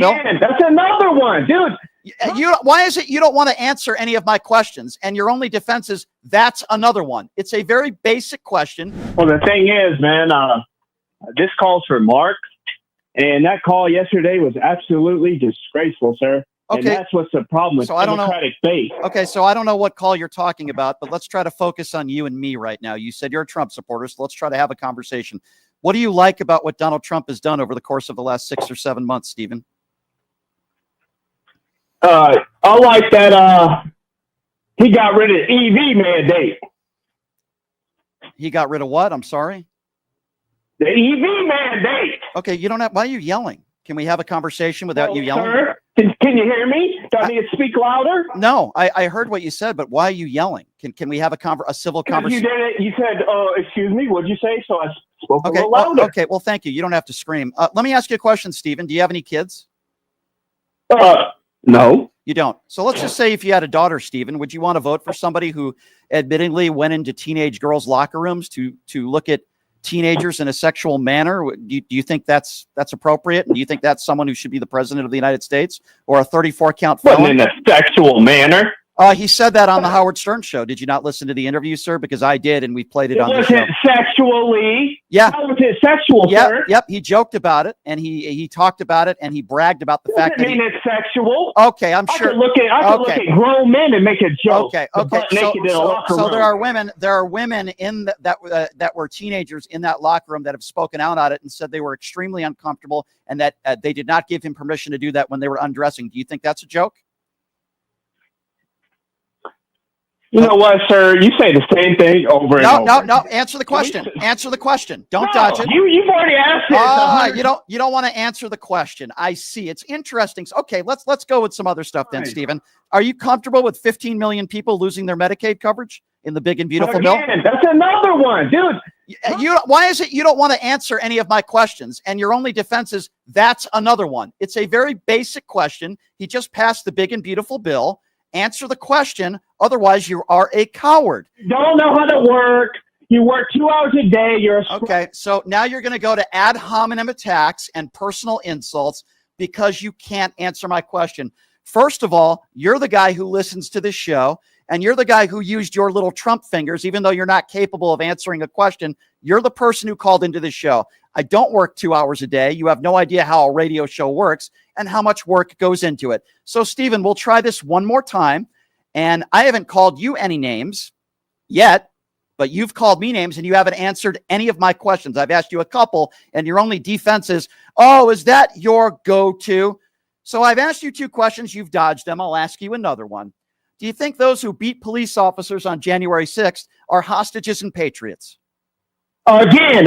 bill? That's another one, dude. Why is it you don't want to answer any of my questions? And your only defense is that's another one. It's a very basic question. Well, the thing is, man, this calls for Mark. And that call yesterday was absolutely disgraceful, sir. Okay. And that's what's the problem with Democratic base. Okay, so I don't know what call you're talking about, but let's try to focus on you and me right now. You said you're a Trump supporter, so let's try to have a conversation. What do you like about what Donald Trump has done over the course of the last 6 or 7 months, Stephen? I like that he got rid of EV mandate. He got rid of what? I'm sorry? The EV mandate. Okay, you don't have. Why are you yelling? Can we have a conversation without you yelling? Sir, can you hear me? Do I need to speak louder? No, I heard what you said, but why are you yelling? Can we have a civil conversation? You did it. You said, excuse me, what'd you say? So I spoke a little louder. Okay, well, thank you. You don't have to scream. Let me ask you a question, Stephen. Do you have any kids? No. You don't. So let's just say if you had a daughter, Stephen, would you want to vote for somebody who admittedly went into teenage girls' locker rooms to look at teenagers in a sexual manner? Do you think that's appropriate? And do you think that's someone who should be the president of the United States or a 34 count felon? In a sexual manner? He said that on the Howard Stern show. Did you not listen to the interview, sir? Because I did, and we played it on the show. Was it sexually? Yeah. How was it sexual, sir? Yep. He joked about it, and he talked about it, and he bragged about the fact that it's sexual. Okay, I'm sure. I could look at grown men and make a joke. Okay. So there are women in that were teenagers in that locker room that have spoken out on it and said they were extremely uncomfortable and that they did not give him permission to do that when they were undressing. Do you think that's a joke? You know what, sir? You say the same thing over and over. No. Answer the question. Answer the question. Don't dodge it. You've already asked it. You don't want to answer the question. I see. It's interesting. Okay, let's go with some other stuff then, Stephen. Are you comfortable with 15 million people losing their Medicaid coverage in the big and beautiful bill? That's another one, dude. Why is it you don't want to answer any of my questions? And your only defense is that's another one. It's a very basic question. He just passed the big and beautiful bill. Answer the question. Otherwise, you are a coward. You don't know how to work. You work 2 hours a day. Okay, so now you're going to go to ad hominem attacks and personal insults because you can't answer my question. First of all, you're the guy who listens to this show, and you're the guy who used your little Trump fingers, even though you're not capable of answering a question. You're the person who called into this show. I don't work 2 hours a day. You have no idea how a radio show works and how much work goes into it. So, Stephen, we'll try this one more time. And I haven't called you any names yet, but you've called me names and you haven't answered any of my questions. I've asked you a couple, and your only defense is, oh, is that your go-to? So I've asked you 2 questions. You've dodged them. I'll ask you another one. Do you think those who beat police officers on January 6th are hostages and patriots? Again.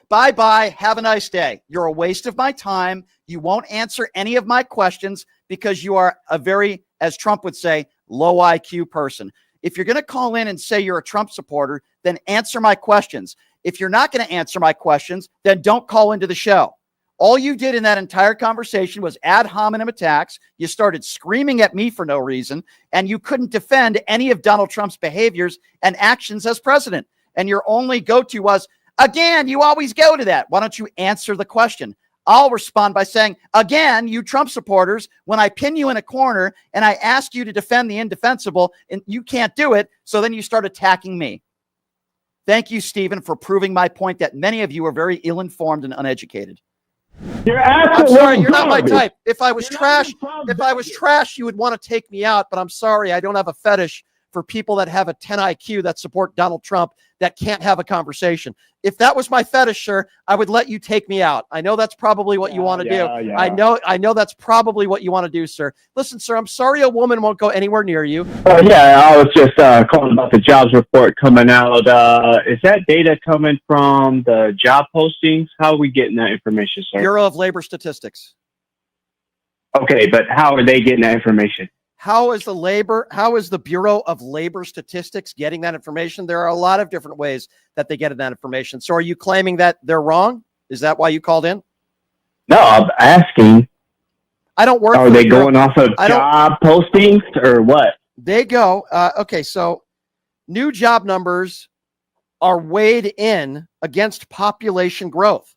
Bye-bye. Have a nice day. You're a waste of my time. You won't answer any of my questions because you are a very, as Trump would say, low IQ person. If you're going to call in and say you're a Trump supporter, then answer my questions. If you're not going to answer my questions, then don't call into the show. All you did in that entire conversation was ad hominem attacks. You started screaming at me for no reason, and you couldn't defend any of Donald Trump's behaviors and actions as president. And your only go-to was, again, you always go to that. Why don't you answer the question? I'll respond by saying, again, you Trump supporters, when I pin you in a corner and I ask you to defend the indefensible and you can't do it, so then you start attacking me. Thank you, Stephen, for proving my point that many of you are very ill-informed and uneducated. You're absolutely I'm sorry, you're not my type. If I was trash, you would want to take me out, but I'm sorry, I don't have a fetish for people that have a 10 IQ that support Donald Trump that can't have a conversation. If that was my fetish, sir, I would let you take me out. I know that's probably what you want to do. Yeah. I know that's probably what you want to do, sir. Listen, sir, I'm sorry a woman won't go anywhere near you. I was just calling about the jobs report coming out. Is that data coming from the job postings? How are we getting that information, sir? Bureau of Labor Statistics. Okay, but how are they getting that information? How is the Bureau of Labor Statistics getting that information? There are a lot of different ways that they get that information. So are you claiming that they're wrong? Is that why you called in? No, I'm asking. I don't work. Are they going off of job postings or what? They go. Okay, so new job numbers are weighed in against population growth.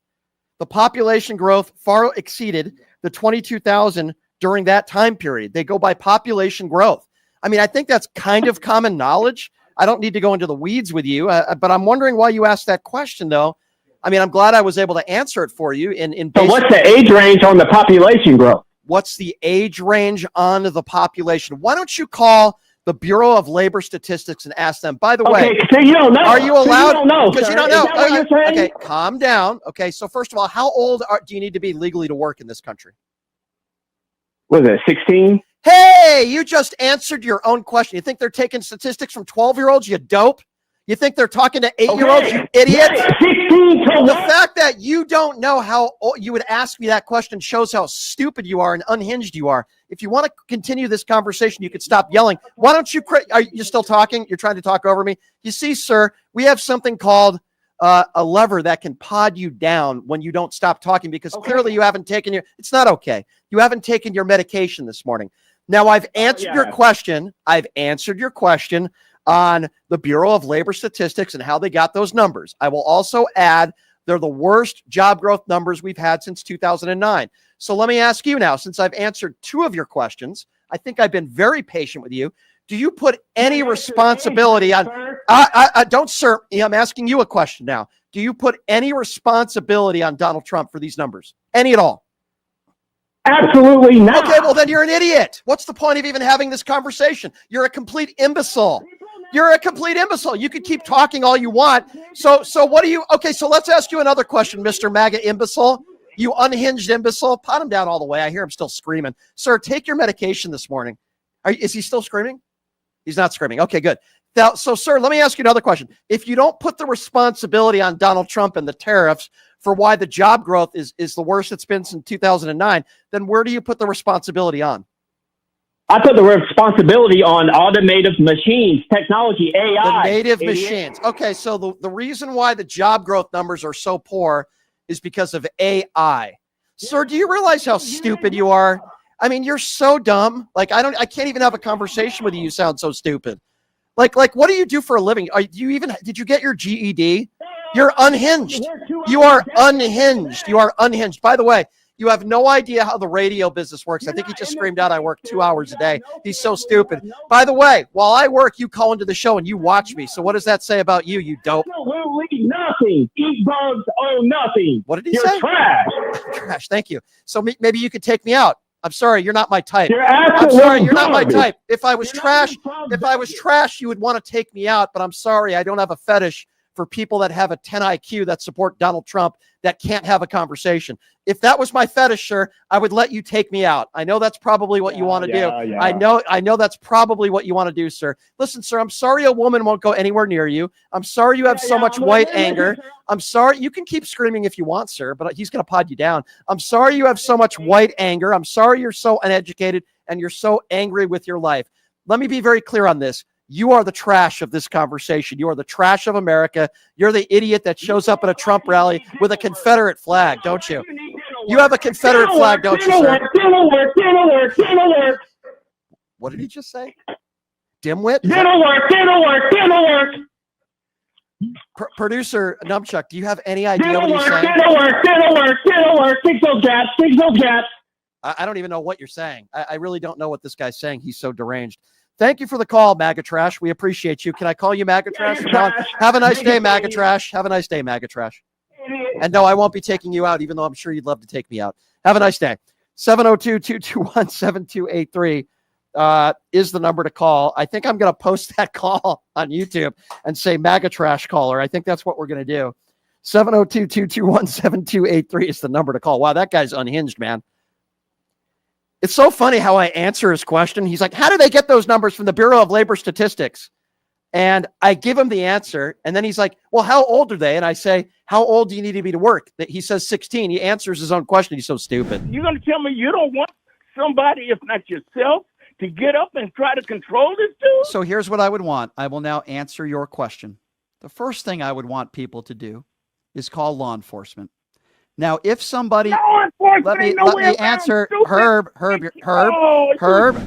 The population growth far exceeded the 22,000 during that time period. They go by population growth. I mean, I think that's kind of common knowledge. I don't need to go into the weeds with you, but I'm wondering why you asked that question, though. I mean, I'm glad I was able to answer it for you. So what's the age range on the population growth? What's the age range on the population? Why don't you call the Bureau of Labor Statistics and ask them? By the way, so you don't know. Are you allowed? So you don't know. Because you don't know. Is that what you're saying? Okay, calm down. Okay, so first of all, how old do you need to be legally to work in this country? Was it 16? Hey, you just answered your own question. You think they're taking statistics from 12-year-olds, you dope? You think they're talking to 8-year-olds, you idiot? 16 to The what? fact that you don't know how old you would ask me that question shows how stupid you are and unhinged you are. If you want to continue this conversation, you could stop yelling. Why don't you are you still talking? You're trying to talk over me? You see, sir, we have something called a lever that can pod you down when you don't stop talking, because clearly you haven't taken it's not okay. You haven't taken your medication this morning. Now, I've answered your question. I've answered your question on the Bureau of Labor Statistics and how they got those numbers. I will also add they're the worst job growth numbers we've had since 2009. So let me ask you now, since I've answered 2 of your questions, I think I've been very patient with you. Do you put any responsibility on, don't, sir, I'm asking you a question now. Do you put any responsibility on Donald Trump for these numbers? Any at all? Absolutely not. Okay, well, then you're an idiot. What's the point of even having this conversation? You're a complete imbecile. You're a complete imbecile. You could keep talking all you want. So what do you, okay, so let's ask you another question, Mr. MAGA imbecile. You unhinged imbecile. Pot him down all the way. I hear him still screaming. Sir, take your medication this morning. Is he still screaming? He's not screaming. Okay, good. Now, so, sir, let me ask you another question. If you don't put the responsibility on Donald Trump and the tariffs for why the job growth is the worst it's been since 2009, then where do you put the responsibility on? I put the responsibility on automated machines, technology, AI. The native machines. Okay, so the reason why the job growth numbers are so poor is because of AI. Sir, do you realize how stupid you are? I mean, you're so dumb. Like, I can't even have a conversation with you. You sound so stupid. Like, what do you do for a living? Did you get your GED? You're unhinged. You are unhinged. You are unhinged. By the way, you have no idea how the radio business works. I think he just screamed out, I work 2 hours a day. He's so stupid. By the way, while I work, you call into the show and you watch me. So what does that say about you, you dope? Absolutely nothing. Eat bugs, oh nothing. What did he You're say? Trash. Trash. Thank you. So maybe you could take me out. I'm sorry, you're not my type. I'm sorry, you're not my type. If I was trash, you would want to take me out. But I'm sorry, I don't have a fetish for people that have a 10 IQ that support Donald Trump that can't have a conversation. If that was my fetish, sir, I would let you take me out. I know that's probably what you want to do. Yeah. I know that's probably what you want to do, sir. Listen, sir, I'm sorry a woman won't go anywhere near you. I'm sorry you have so much white anger. I'm sorry. You can keep screaming if you want, sir, but he's going to pod you down. I'm sorry you have so much white anger. I'm sorry you're so uneducated and you're so angry with your life. Let me be very clear on this. You are the trash of this conversation. You are the trash of America. You're the idiot that shows up at a Trump rally with a Confederate flag, don't you? You have a Confederate flag, don't you, sir? What did he just say? Dimwit? Dit'll work. Producer Numchuck, do you have any idea what he's saying? Dit'll work. Fix those gaps. I don't even know what you're saying. I really don't know what this guy's saying. He's so deranged. Thank you for the call, MAGA Trash. We appreciate you. Can I call you MAGA Trash? Have a nice day, MAGA Trash. Have a nice day, MAGA Trash. And no, I won't be taking you out, even though I'm sure you'd love to take me out. Have a nice day. 702-221-7283 is the number to call. I think I'm going to post that call on YouTube and say MAGA Trash caller. I think that's what we're going to do. 702-221-7283 is the number to call. Wow, that guy's unhinged, man. It's so funny how I answer his question. He's like, how do they get those numbers from the Bureau of Labor Statistics? And I give him the answer. And then he's like, well, how old are they? And I say, how old do you need to be to work? He says 16. He answers his own question. He's so stupid. You're going to tell me you don't want somebody, if not yourself, to get up and try to control this dude? So here's what I would want. I will now answer your question. The first thing I would want people to do is call law enforcement. Now, if somebody, let me answer, Herb.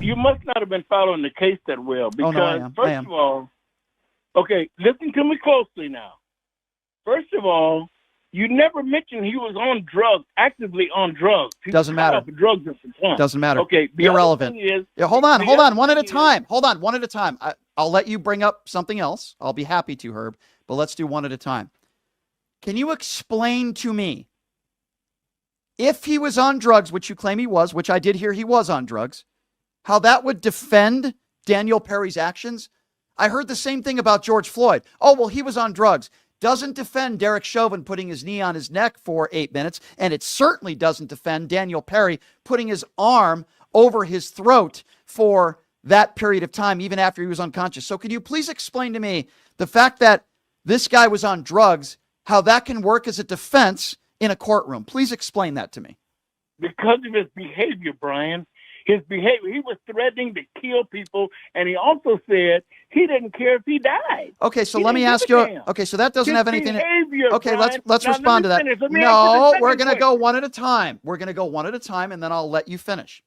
You must not have been following the case that well, because first of all, okay, listen to me closely now. First of all, You never mentioned he was on drugs, actively on drugs. He Doesn't was matter. off of drugs at the time. Doesn't matter. Okay. Irrelevant. Hold on. One at a time. Hold on. One at a time. I'll let you bring up something else. I'll be happy to, Herb, but let's do one at a time. Can you explain to me, if he was on drugs, which you claim he was, which I did hear he was on drugs, how that would defend Daniel Perry's actions? I heard the same thing about George Floyd. Oh, well, he was on drugs. Doesn't defend Derek Chauvin putting his knee on his neck for 8 minutes, and it certainly doesn't defend Daniel Perry putting his arm over his throat for that period of time, even after he was unconscious. So could you please explain to me the fact that this guy was on drugs, how that can work as a defense in a courtroom? Please explain that to me. Because of his behavior, Brian. His behavior, he was threatening to kill people, and he also said he didn't care if he died. Okay, so let me ask you. Okay, so that doesn't have anything. Okay, let's respond to that. No, we're going to go one at a time. We're going to go one at a time, and then I'll let you finish.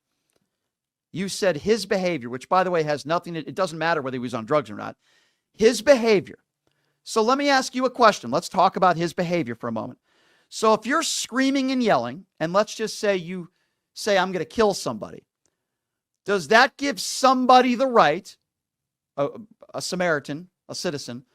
You said his behavior, which, by the way, has nothing. It doesn't matter whether he was on drugs or not. His behavior. So let me ask you a question. Let's talk about his behavior for a moment. So if you're screaming and yelling, and let's just say you say, I'm going to kill somebody, does that give somebody the right, a Samaritan, a citizen,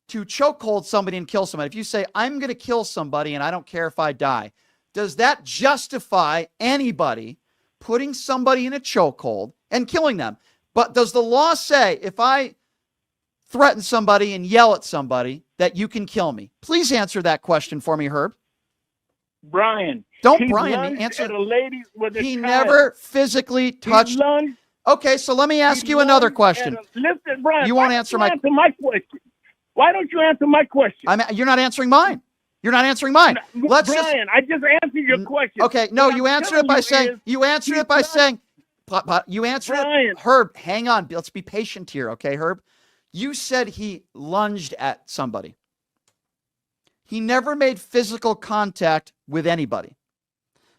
to chokehold somebody and kill somebody? If you say, I'm going to kill somebody and I don't care if I die, does that justify anybody putting somebody in a chokehold and killing them? But does the law say if I threaten somebody and yell at somebody that you can kill me? Please answer that question for me, Herb. Brian. Don't Brian me. Answer. At a lady with a he child. Never physically touched. Okay, so let me ask you another question. Listen, Brian. You won't answer my question. Why don't you answer my question? You're not answering mine. You're not answering mine. Brian, I just answered your question. Okay, no, you answered it by saying. You answered it by saying. You answered it. Herb, hang on. Let's be patient here, okay, Herb? You said he lunged at somebody. He never made physical contact with anybody.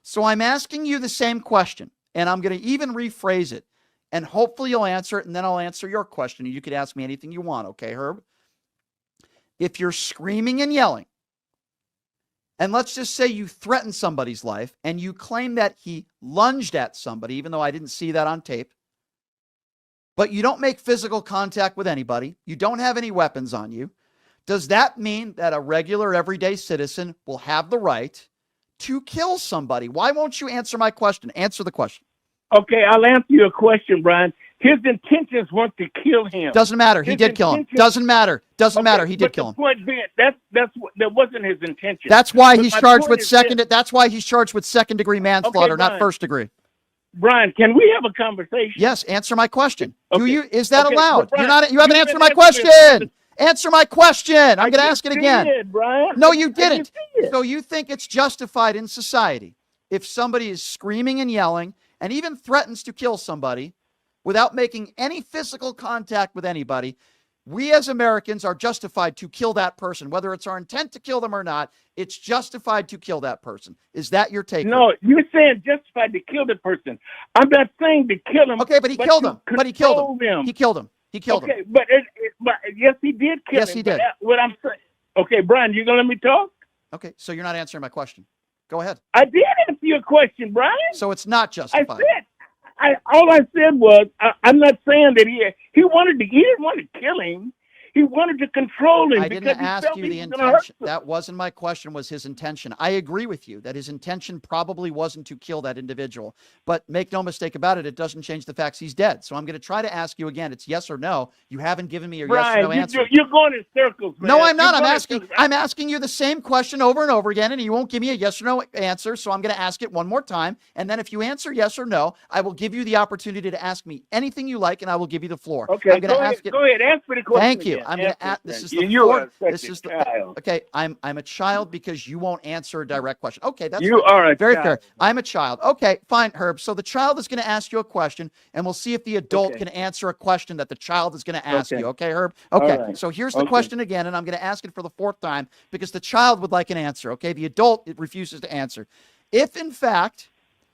So I'm asking you the same question, and I'm going to even rephrase it, and hopefully you'll answer it, and then I'll answer your question, and you could ask me anything you want, okay, Herb? If you're screaming and yelling, and let's just say you threaten somebody's life, and you claim that he lunged at somebody, even though I didn't see that on tape, but you don't make physical contact with anybody, you don't have any weapons on you, does that mean that a regular everyday citizen will have the right to kill somebody? Why won't you answer my question? Answer the question. Okay, I'll answer your question, Brian. His intentions weren't to kill him. Doesn't matter. He did kill him. Doesn't matter. Doesn't matter. He did kill him. Point being, that wasn't his intention. That's why he's charged with That's why he's charged with second-degree manslaughter, not first-degree. Brian, can we have a conversation? Yes. Answer my question. Okay. Is that allowed? Brian, you haven't answered my question. Answer my question. I'm going to ask it again. Brian. No, you didn't. So you think it's justified in society if somebody is screaming and yelling and even threatens to kill somebody without making any physical contact with anybody, we as Americans are justified to kill that person, whether it's our intent to kill them or not. It's justified to kill that person. Is that your take? No, you're saying justified to kill the person. I'm not saying to kill him. Okay, but he killed him. He killed him. He killed him. Okay, but yes, he did kill him. Yes, he did. What I'm saying. Okay, Brian, you gonna let me talk? Okay, so you're not answering my question. Go ahead. I did answer your question, Brian. So it's not justified. All I said was I'm not saying that he didn't want to kill him. He wanted to control him. I didn't ask you the intention. That wasn't my question, was his intention. I agree with you that his intention probably wasn't to kill that individual. But make no mistake about it, it doesn't change the facts he's dead. So I'm going to try to ask you again. It's yes or no. You haven't given me a yes or no answer. You're going in circles, man. No, I'm not. I'm asking you the same question over and over again, and you won't give me a yes or no answer. So I'm going to ask it one more time. And then if you answer yes or no, I will give you the opportunity to ask me anything you like, and I will give you the floor. Okay, go ahead. Answer the question. Thank you. Again. I'm going to ask. This is the fourth. Okay. I'm a child because you won't answer a direct question. Okay, that's very fair. I'm a child. Okay, fine, Herb. So the child is going to ask you a question, and we'll see if the adult can answer a question that the child is going to ask you. Okay, Herb. Okay. Right. So here's the question again, and I'm going to ask it for the fourth time because the child would like an answer. Okay, the adult refuses to answer. If in fact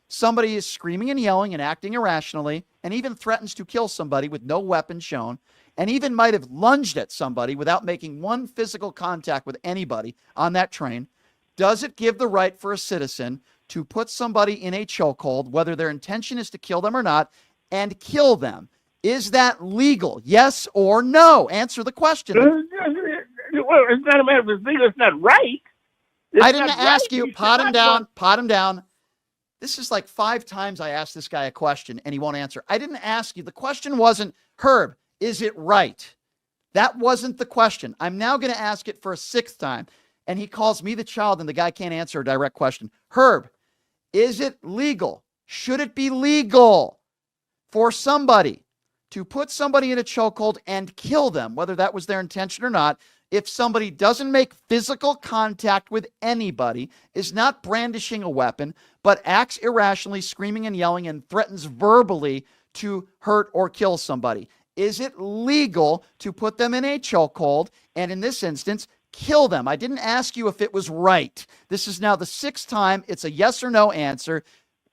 somebody is screaming and yelling and acting irrationally, and even threatens to kill somebody with no weapon shown, and even might have lunged at somebody without making one physical contact with anybody on that train, Does it give the right for a citizen to put somebody in a chokehold, whether their intention is to kill them or not, and kill them? Is that legal? Yes or no? Answer the question. Well, it's not a matter of it's legal. It's not right. I didn't ask you. Pot him down. Pot him down. This is like 5 times I asked this guy a question and he won't answer. I didn't ask you. The question wasn't, Herb, is it right? That wasn't the question. I'm now going to ask it for a 6th time. And he calls me the child and the guy can't answer a direct question. Herb, is it legal? Should it be legal for somebody to put somebody in a chokehold and kill them, whether that was their intention or not, if somebody doesn't make physical contact with anybody, is not brandishing a weapon, but acts irrationally, screaming and yelling, and threatens verbally to hurt or kill somebody? Is it legal to put them in a chokehold and, in this instance, kill them? I didn't ask you if it was right. This is now the 6th time. It's a yes or no answer.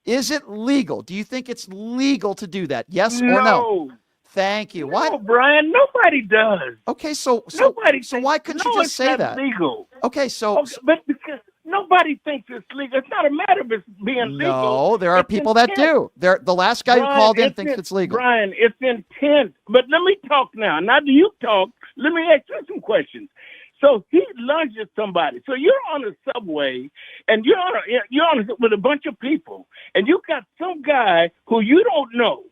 Is it legal? Do you think it's legal to do that? Yes or no? Thank you. No, Why, Brian? Nobody does. Okay, so Nobody. So why couldn't you just say that? Legal. Okay, so but because nobody thinks it's legal. It's not a matter of it being legal. No, there are people that do. The last guy who called in thinks it's legal. Brian, it's intent. But let me talk now. Now that you talk, let me ask you some questions. So he lunges somebody. So you're on a subway, and you're on with a bunch of people, and you got some guy who you don't know.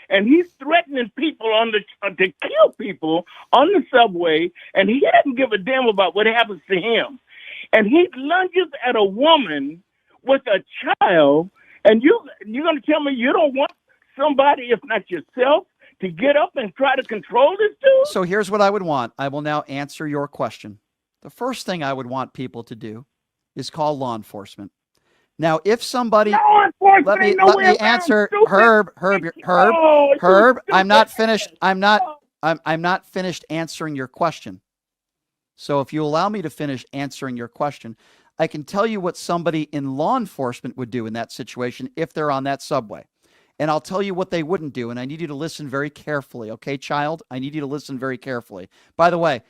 And he's threatening people to kill people on the subway, and he doesn't give a damn about what happens to him. And he lunges at a woman with a child, and you're going to tell me you don't want somebody, if not yourself, to get up and try to control this dude? So here's what I would want. I will now answer your question. The first thing I would want people to do is call law enforcement. Now, if somebody, let me answer, Herb. I'm not finished. I'm not finished answering your question. So if you allow me to finish answering your question, I can tell you what somebody in law enforcement would do in that situation if they're on that subway. And I'll tell you what they wouldn't do. And I need you to listen very carefully. Okay, child? I need you to listen very carefully. By the way,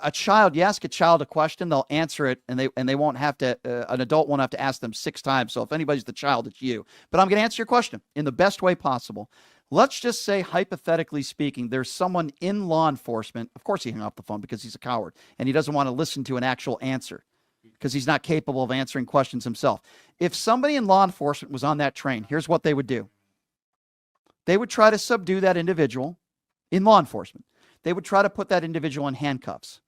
a child, you ask a child a question, they'll answer it, and they won't have to, an adult won't have to ask them 6 times. So if anybody's the child, it's you. But I'm going to answer your question in the best way possible. Let's just say, hypothetically speaking, there's someone in law enforcement. Of course he hung up the phone because he's a coward, and he doesn't want to listen to an actual answer because he's not capable of answering questions himself. If somebody in law enforcement was on that train, here's what they would do. They would try to subdue that individual in law enforcement. They would try to put that individual in handcuffs.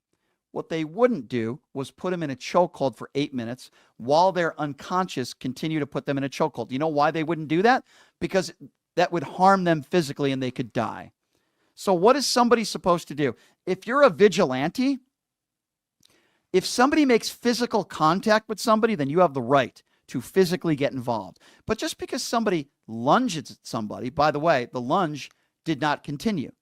What they wouldn't do was put him in a chokehold for 8 minutes while they're unconscious, continue to put them in a chokehold. You know why they wouldn't do that? Because that would harm them physically and they could die. So what is somebody supposed to do? If you're a vigilante, if somebody makes physical contact with somebody, then you have the right to physically get involved. But just because somebody lunges at somebody, by the way, the lunge did not continue.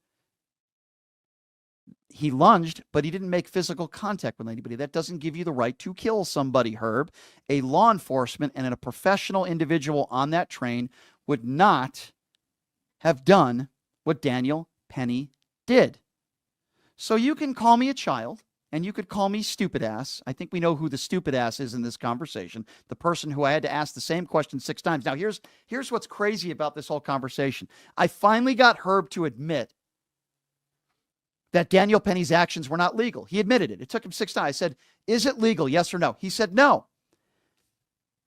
He lunged, but he didn't make physical contact with anybody. That doesn't give you the right to kill somebody, Herb. A law enforcement and a professional individual on that train would not have done what Daniel Penny did. So you can call me a child, and you could call me stupid ass. I think we know who the stupid ass is in this conversation, the person who I had to ask the same question 6 times. Now, here's what's crazy about this whole conversation. I finally got Herb to admit that Daniel Penny's actions were not legal. He admitted it. It took him 6 times. I said, is it legal? Yes or no? He said no.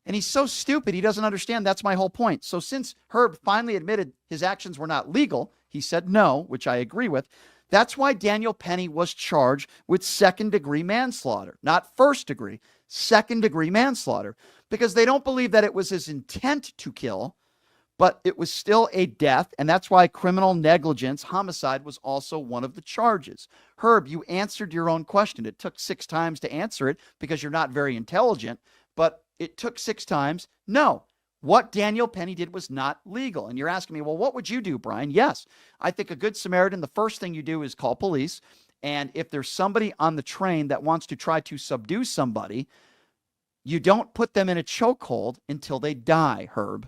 And he's so stupid, he doesn't understand. That's my whole point. So since Herb finally admitted his actions were not legal, he said no, which I agree with. That's why Daniel Penny was charged with 2nd-degree manslaughter, not 1st-degree, 2nd-degree manslaughter, because they don't believe that it was his intent to kill, but it was still a death, and that's why criminal negligence, homicide, was also one of the charges. Herb, you answered your own question. It took 6 times to answer it because you're not very intelligent, but it took 6 times. No, what Daniel Penny did was not legal. And you're asking me, well, what would you do, Brian? Yes, I think a good Samaritan, the first thing you do is call police, and if there's somebody on the train that wants to try to subdue somebody, you don't put them in a chokehold until they die, Herb.